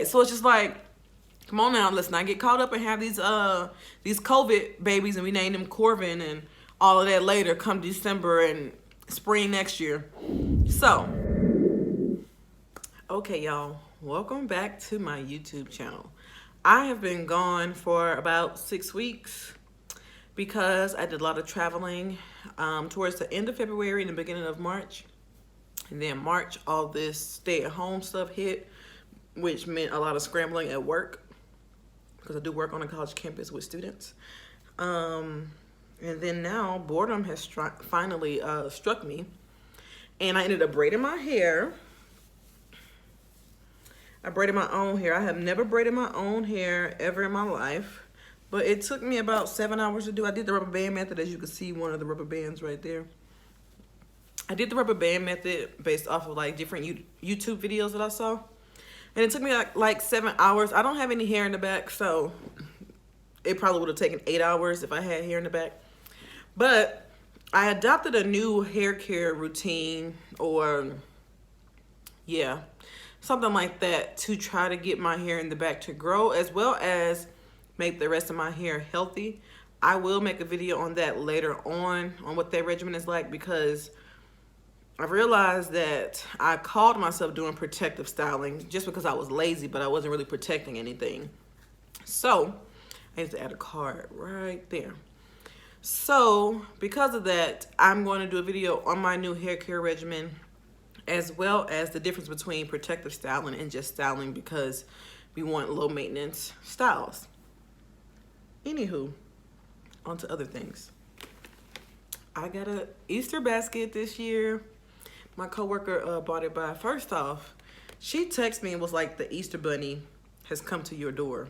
So it's just like, come on now, let's not get caught up and have these COVID babies and we name them Corvin and all of that later come December and spring next year. So, okay, y'all, welcome back to my YouTube channel. I have been gone for about 6 weeks because I did a lot of traveling towards the end of February and the beginning of March. And then March, all this stay-at-home stuff hit, which meant a lot of scrambling at work because I do work on a college campus with students. And then now boredom has finally struck me, and I ended up braiding my hair. I braided my own hair. I have never braided my own hair ever in my life, but it took me about 7 hours to do. I did the rubber band method, as you can see, one of the rubber bands right there. I did the rubber band method based off of like different YouTube videos that I saw. And it took me like 7 hours. I don't have any hair in the back, so it probably would have taken 8 hours if I had hair in the back. But I adopted a new hair care routine, or yeah, something like that, to try to get my hair in the back to grow as well as make the rest of my hair healthy. I will make a video on that later on what that regimen is like, because I realized that I called myself doing protective styling just because I was lazy, but I wasn't really protecting anything. So I need to add a card right there. So because of that, I'm going to do a video on my new hair care regimen, as well as the difference between protective styling and just styling, because we want low maintenance styles. Anywho, on to other things. I got an Easter basket this year. My coworker bought it by. First off, she texted me and was like, the Easter bunny has come to your door.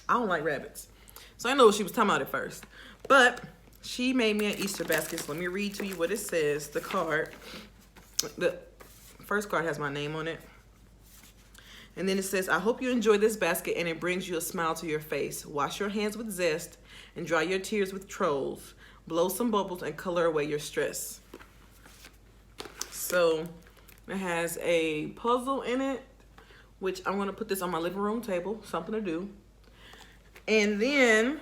I don't like rabbits, so I know what she was talking about at first. But she made me an Easter basket. So let me read to you what it says. The card, the first card has my name on it. And then it says, I hope you enjoy this basket and it brings you a smile to your face. Wash your hands with zest and dry your tears with trolls. Blow some bubbles and color away your stress. So it has a puzzle in it, which I'm gonna put this on my living room table, something to do. And then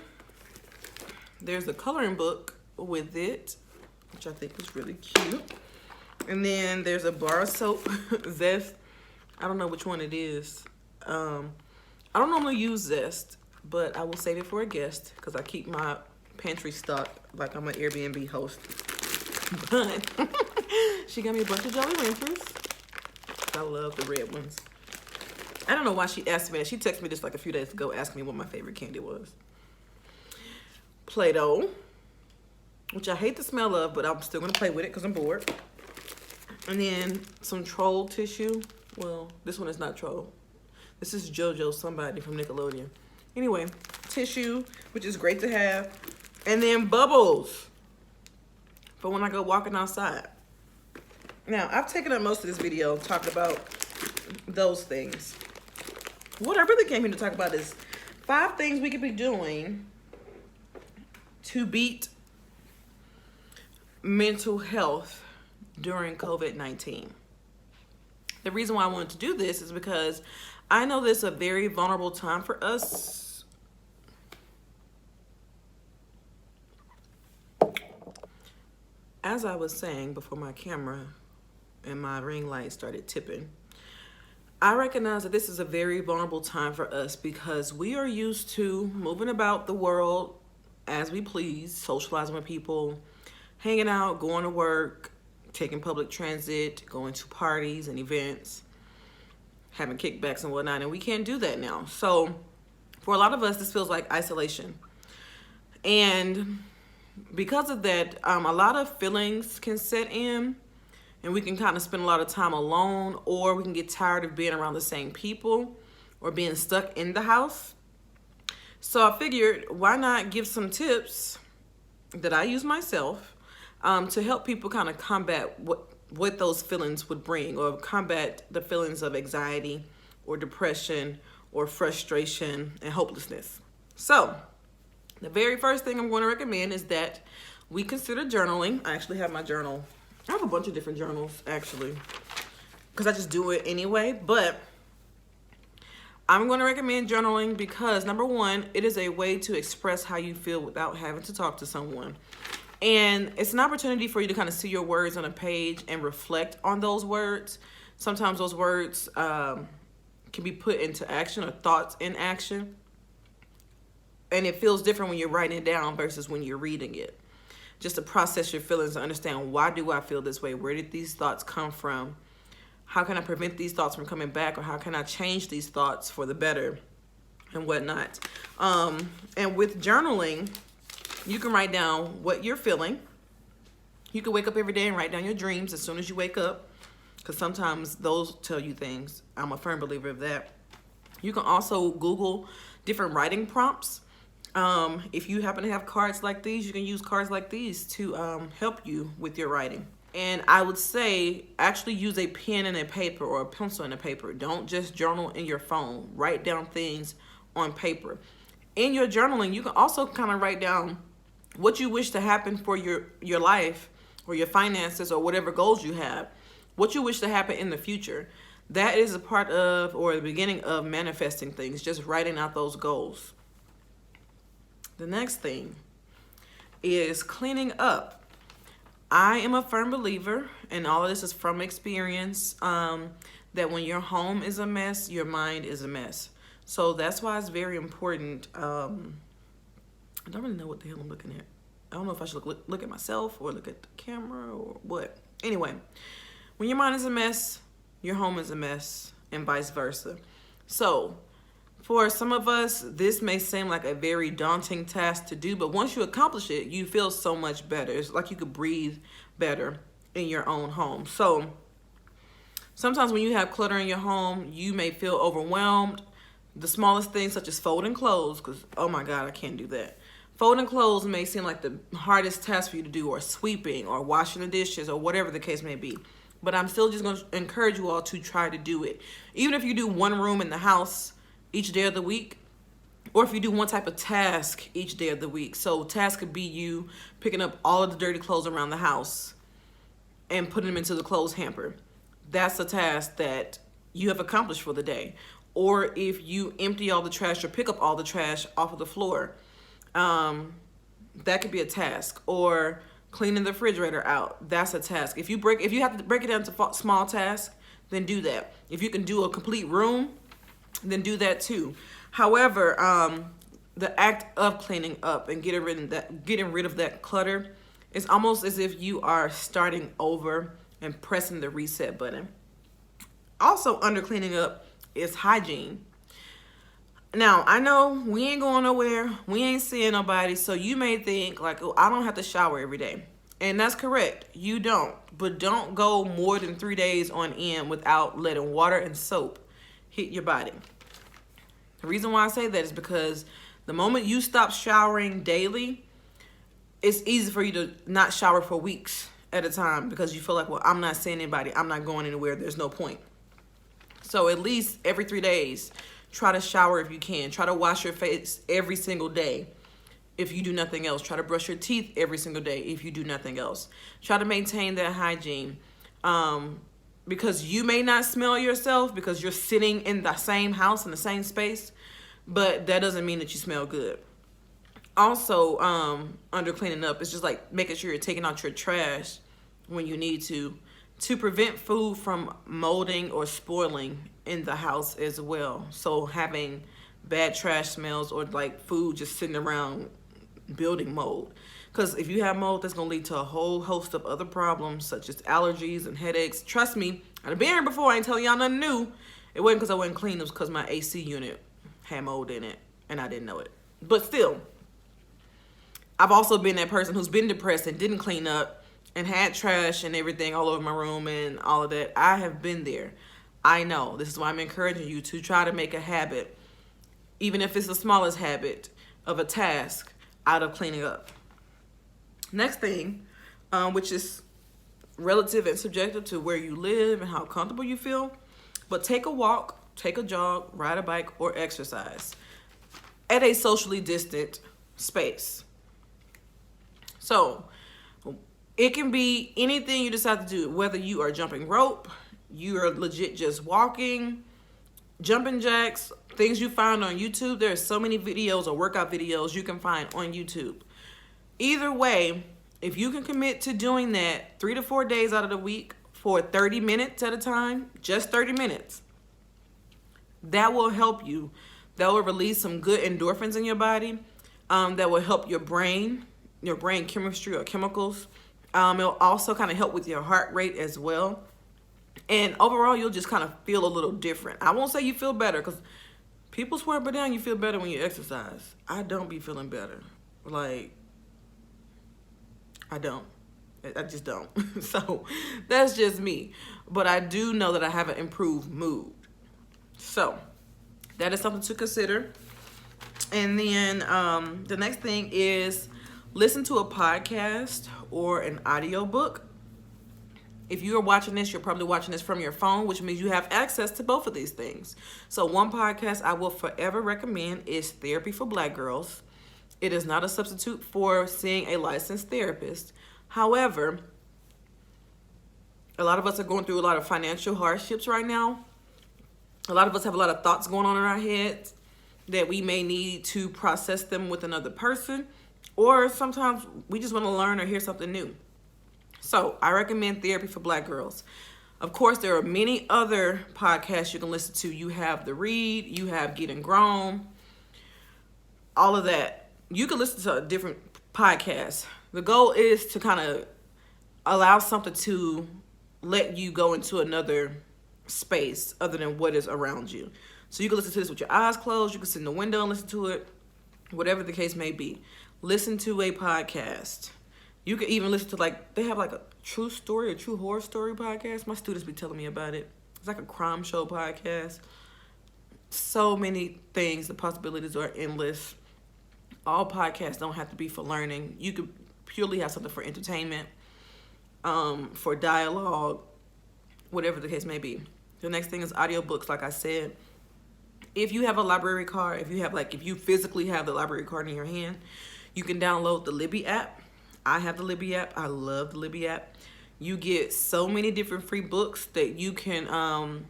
there's a coloring book with it, which I think is really cute. And then there's a bar of soap, Zest. I don't know which one it is. I don't normally use Zest, but I will save it for a guest because I keep my pantry stocked like I'm an Airbnb host. But she got me a bunch of Jolly Ranchers. I love the red ones. I don't know why she asked me that. She texted me just like a few days ago asking me what my favorite candy was. Play-Doh, which I hate the smell of, but I'm still going to play with it because I'm bored. And then some troll tissue. Well, this one is not troll. This is JoJo somebody from Nickelodeon. Anyway, tissue, which is great to have. And then bubbles for when I go walking outside. Now, I've taken up most of this video talking about those things. What I really came here to talk about is 5 things we could be doing to beat mental health during COVID-19. The reason why I wanted to do this is because I know this is a very vulnerable time for us. As I was saying before my camera and my ring light started tipping, I recognize that this is a very vulnerable time for us because we are used to moving about the world as we please, socializing with people, hanging out, going to work, taking public transit, going to parties and events, having kickbacks and whatnot, and we can't do that now. So for a lot of us, this feels like isolation. And because of that, a lot of feelings can set in, and we can kind of spend a lot of time alone, or we can get tired of being around the same people or being stuck in the house. So I figured, why not give some tips that I use myself to help people kind of combat what those feelings would bring, or combat the feelings of anxiety or depression or frustration and hopelessness. So the very first thing I'm going to recommend is that we consider journaling. I actually have my journal. I have a bunch of different journals actually, because I just do it anyway. But I'm going to recommend journaling because, number one, it is a way to express how you feel without having to talk to someone. And it's an opportunity for you to kind of see your words on a page and reflect on those words. Sometimes those words can be put into action, or thoughts in action. And it feels different when you're writing it down versus when you're reading it. Just to process your feelings, to understand, why do I feel this way? Where did these thoughts come from? How can I prevent these thoughts from coming back? Or how can I change these thoughts for the better and whatnot? And with journaling, you can write down what you're feeling. You can wake up every day and write down your dreams as soon as you wake up, because sometimes those tell you things. I'm a firm believer of that. You can also Google different writing prompts. If you happen to have cards like these, you can use cards like these to help you with your writing. And I would say actually use a pen and a paper, or a pencil and a paper. Don't just journal in your phone. Write down things on paper. In your journaling, you can also kind of write down what you wish to happen for your life, or your finances, or whatever goals you have. What you wish to happen in the future. That is a part of, or the beginning of, manifesting things. Just writing out those goals. The next thing is cleaning up. I am a firm believer, and all of this is from experience, that when your home is a mess, your mind is a mess. So that's why it's very important. I don't really know what the hell I'm looking at. I don't know if I should look at myself or look at the camera or what. Anyway, when your mind is a mess, your home is a mess, and vice versa. So for some of us, this may seem like a very daunting task to do, but once you accomplish it, you feel so much better. It's like you could breathe better in your own home. So sometimes when you have clutter in your home, you may feel overwhelmed. The smallest things, such as folding clothes, because, oh my God, I can't do that. Folding clothes may seem like the hardest task for you to do, or sweeping, or washing the dishes, or whatever the case may be. But I'm still just going to encourage you all to try to do it. Even if you do one room in the house each day of the week, or if you do one type of task each day of the week. So task could be you picking up all of the dirty clothes around the house and putting them into the clothes hamper. That's a task that you have accomplished for the day. Or if you empty all the trash, or pick up all the trash off of the floor, that could be a task. Or cleaning the refrigerator out, that's a task. If you have to break it down to small tasks, then do that. If you can do a complete room, then do that too. However, the act of cleaning up and getting rid of that clutter is almost as if you are starting over and pressing the reset button. Also, under cleaning up is hygiene. Now, I know we ain't going nowhere. We ain't seeing nobody. So you may think like, oh, I don't have to shower every day. And that's correct. You don't. But don't go more than 3 days on end without letting water and soap hit your body. The reason why I say that is because the moment you stop showering daily, it's easy for you to not shower for weeks at a time, because you feel like, well, I'm not seeing anybody. I'm not going anywhere. There's no point. So at least every 3 days, try to shower if you can. Try to wash your face every single day if you do nothing else. Try to brush your teeth every single day if you do nothing else. Try to maintain that hygiene. Because you may not smell yourself because you're sitting in the same house, in the same space, but that doesn't mean that you smell good. Also, under cleaning up, it's just like making sure you're taking out your trash when you need to prevent food from molding or spoiling in the house as well. So having bad trash smells, or like food just sitting around building mold. Because if you have mold, that's going to lead to a whole host of other problems, such as allergies and headaches. Trust me, I've been here before. I ain't telling y'all nothing new. It wasn't because I wasn't clean. It was because my AC unit had mold in it, and I didn't know it. But still, I've also been that person who's been depressed and didn't clean up and had trash and everything all over my room and all of that. I have been there. I know. This is why I'm encouraging you to try to make a habit, even if it's the smallest habit, of a task out of cleaning up. Next thing, which is relative and subjective to where you live and how comfortable you feel, but take a walk, take a jog, ride a bike, or exercise at a socially distant space. So it can be anything you decide to do, whether you are jumping rope, you are legit just walking, jumping jacks, things you find on YouTube. There are so many videos or workout videos you can find on YouTube. Either way, if you can commit to doing that 3 to 4 days out of the week for 30 minutes at a time, just 30 minutes, that will help you. That will release some good endorphins in your body. That will help your brain chemistry or chemicals. It'll also kind of help with your heart rate as well. And overall, you'll just kind of feel a little different. I won't say you feel better, because people swear up and down you feel better when you exercise. I don't be feeling better. Like, I don't. I just don't. So that's just me. But I do know that I have an improved mood. So that is something to consider. And then the next thing is listen to a podcast or an audiobook. If you are watching this, you're probably watching this from your phone, which means you have access to both of these things. So one podcast I will forever recommend is Therapy for Black Girls. It is not a substitute for seeing a licensed therapist. However, a lot of us are going through a lot of financial hardships right now. A lot of us have a lot of thoughts going on in our heads that we may need to process them with another person. Or sometimes we just want to learn or hear something new. So I recommend Therapy for Black Girls. Of course, there are many other podcasts you can listen to. You have The Read, you have Getting Grown, all of that. You can listen to different podcasts. The goal is to kind of allow something to let you go into another space other than what is around you. So you can listen to this with your eyes closed. You can sit in the window and listen to it, whatever the case may be. Listen to a podcast. You can even listen to, like, they have like a true story or true horror story podcast. My students be telling me about it. It's like a crime show podcast. So many things. The possibilities are endless. All podcasts don't have to be for learning. You could purely have something for entertainment, for dialogue, whatever the case may be. The next thing is audiobooks, like I said. If you have a library card, if you physically have the library card in your hand, you can download the Libby app. I have the Libby app. I love the Libby app. You get so many different free books that you can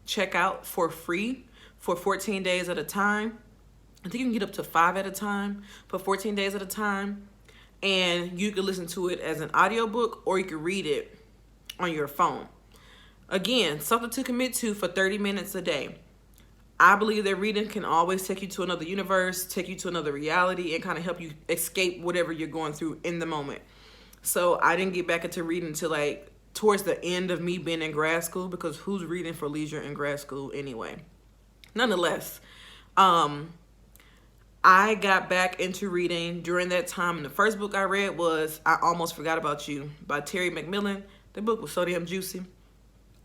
check out for free for 14 days at a time. I think you can get up to 5 at a time for 14 days at a time. And you can listen to it as an audiobook, or you can read it on your phone. Again, something to commit to for 30 minutes a day. I believe that reading can always take you to another universe, take you to another reality, and kind of help you escape whatever you're going through in the moment. So I didn't get back into reading until like towards the end of me being in grad school, because who's reading for leisure in grad school anyway? Nonetheless, I got back into reading during that time, and the first book I read was I Almost Forgot About You by Terry McMillan. The book was so damn juicy.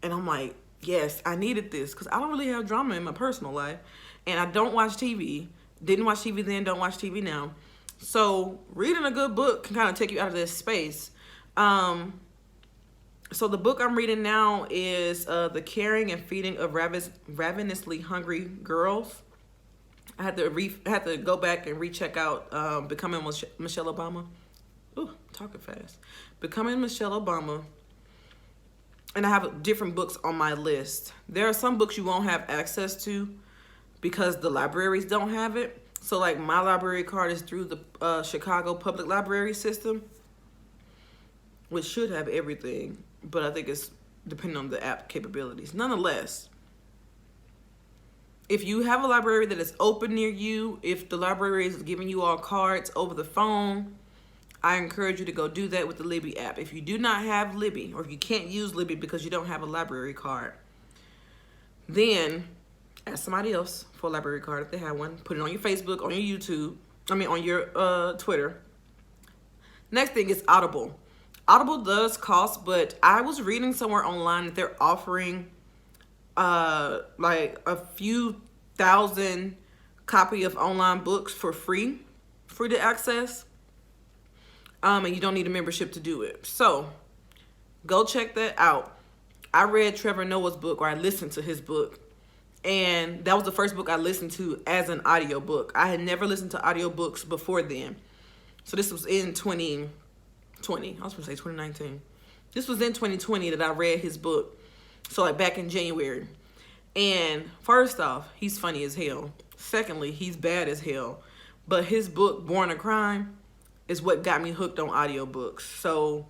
And I'm like, yes, I needed this, because I don't really have drama in my personal life. And I don't watch TV. Didn't watch TV then, don't watch TV now. So reading a good book can kind of take you out of this space. So the book I'm reading now is The Caring and Feeding of Ravenously Hungry Girls. I had to go back and recheck out Becoming Michelle Obama. Ooh, talking fast. Becoming Michelle Obama. And I have different books on my list. There are some books you won't have access to because the libraries don't have it. So like my library card is through the Chicago Public Library System, which should have everything, but I think it's depending on the app capabilities. Nonetheless, if you have a library that is open near you, if the library is giving you all cards over the phone, I encourage you to go do that with the Libby app. If you do not have Libby, or if you can't use Libby because you don't have a library card, then ask somebody else for a library card if they have one. Put it on your Facebook, on your YouTube, on your Twitter. Next thing is Audible. Audible does cost, but I was reading somewhere online that they're offering like a few thousand copy of online books for free to access. And you don't need a membership to do it. So go check that out. I read Trevor Noah's book, or I listened to his book. And that was the first book I listened to as an audiobook. I had never listened to audiobooks before then. So this was in 2020. I was going to say 2019. This was in 2020 that I read his book. So like back in January. And first off, he's funny as hell. Secondly, he's bad as hell. But his book, Born a Crime, is what got me hooked on audiobooks. So,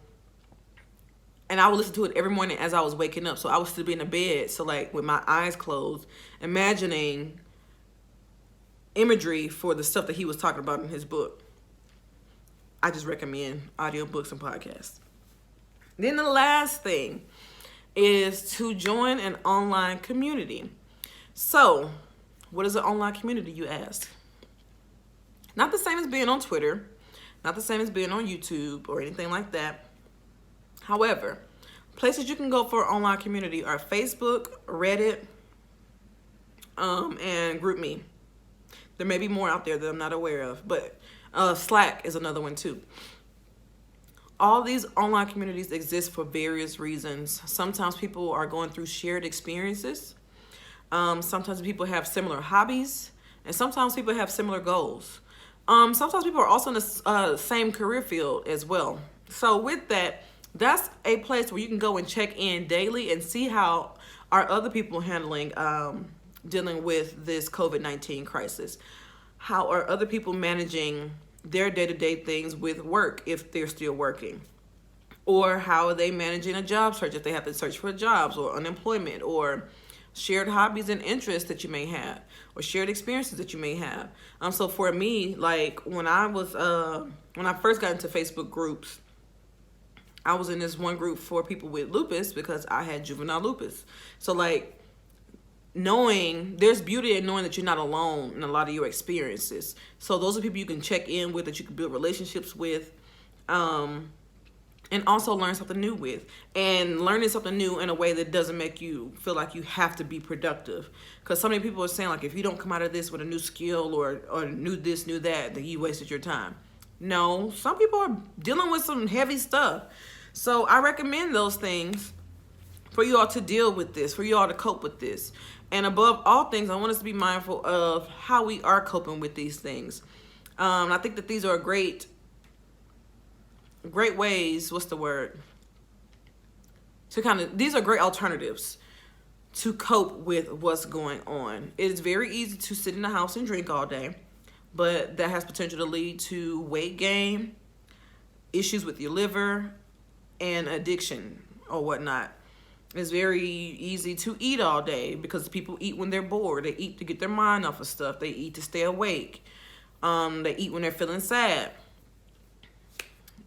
and I would listen to it every morning as I was waking up. So I would still be in the bed. So like with my eyes closed, imagining imagery for the stuff that he was talking about in his book. I just recommend audiobooks and podcasts. Then the last thing is to join an online community. So, what is an online community, you ask? Not the same as being on Twitter, not the same as being on YouTube or anything like that. However, places you can go for an online community are Facebook, Reddit, and GroupMe. There may be more out there that I'm not aware of, but Slack is another one too. All these online communities exist for various reasons. Sometimes people are going through shared experiences. Sometimes people have similar hobbies, and sometimes people have similar goals. Sometimes people are also in the same career field as well. So with that, that's a place where you can go and check in daily and see how are other people handling dealing with this COVID-19 crisis. How are other people managing their day-to-day things with work if they're still working? Or how are they managing a job search if they have to search for jobs, or unemployment, or shared hobbies and interests that you may have, or shared experiences that you may have. So for me, like when I first got into Facebook groups, I was in this one group for people with lupus because I had juvenile lupus. So like there's beauty in knowing that you're not alone in a lot of your experiences. So those are people you can check in with, that you can build relationships with, and also learn something new with. And learning something new in a way that doesn't make you feel like you have to be productive. Because so many people are saying, like, if you don't come out of this with a new skill or new this, new that, then you wasted your time. No, some people are dealing with some heavy stuff. So I recommend those things for you all to deal with this, for you all to cope with this. And above all things, I want us to be mindful of how we are coping with these things. I think that these are great ways, these are great alternatives to cope with what's going on. It is very easy to sit in the house and drink all day, but that has potential to lead to weight gain, issues with your liver, and addiction or whatnot. It's very easy to eat all day because people eat when they're bored. They eat to get their mind off of stuff. They eat to stay awake. They eat when they're feeling sad.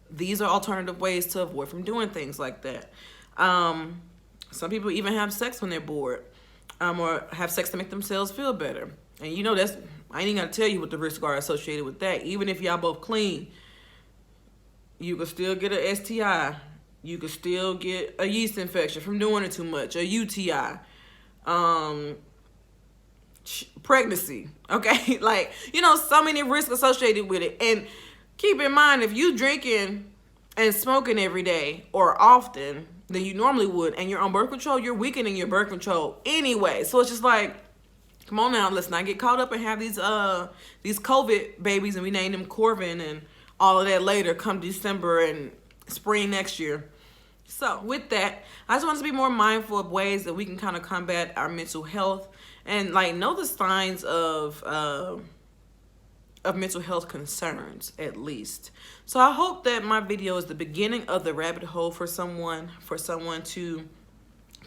These are alternative ways to avoid from doing things like that. Some people even have sex when they're bored, or have sex to make themselves feel better. And you know, I ain't even gotta tell you what the risks are associated with that. Even if y'all both clean, you could still get an STI. You could still get a yeast infection from doing it too much, a UTI, pregnancy, okay? Like, you know, so many risks associated with it. And keep in mind, if you drinking and smoking every day or often than you normally would, and you're on birth control, you're weakening your birth control anyway. So it's just like, come on now, let's not get caught up and have these COVID babies, and we name them Corvin and all of that later come December and spring next year. So with that, I just want us to be more mindful of ways that we can kind of combat our mental health and like know the signs of mental health concerns, at least. So I hope that my video is the beginning of the rabbit hole for someone to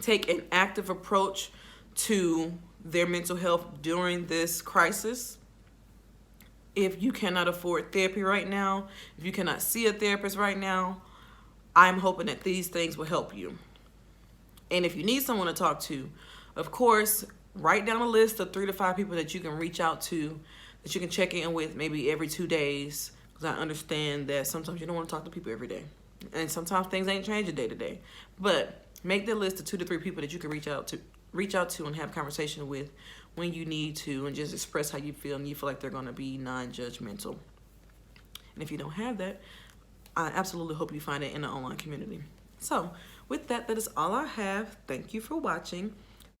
take an active approach to their mental health during this crisis. If you cannot afford therapy right now, if you cannot see a therapist right now, I'm hoping that these things will help you. And if you need someone to talk to, of course, write down a list of 3 to 5 people that you can reach out to, that you can check in with maybe every 2 days. Because I understand that sometimes you don't want to talk to people every day. And sometimes things ain't changing day to day. But make that list of 2 to 3 people that you can reach out to and have conversation with when you need to, and just express how you feel, and you feel like they're going to be non-judgmental. And if you don't have that, I absolutely hope you find it in the online community. So with that, that is all I have. Thank you for watching.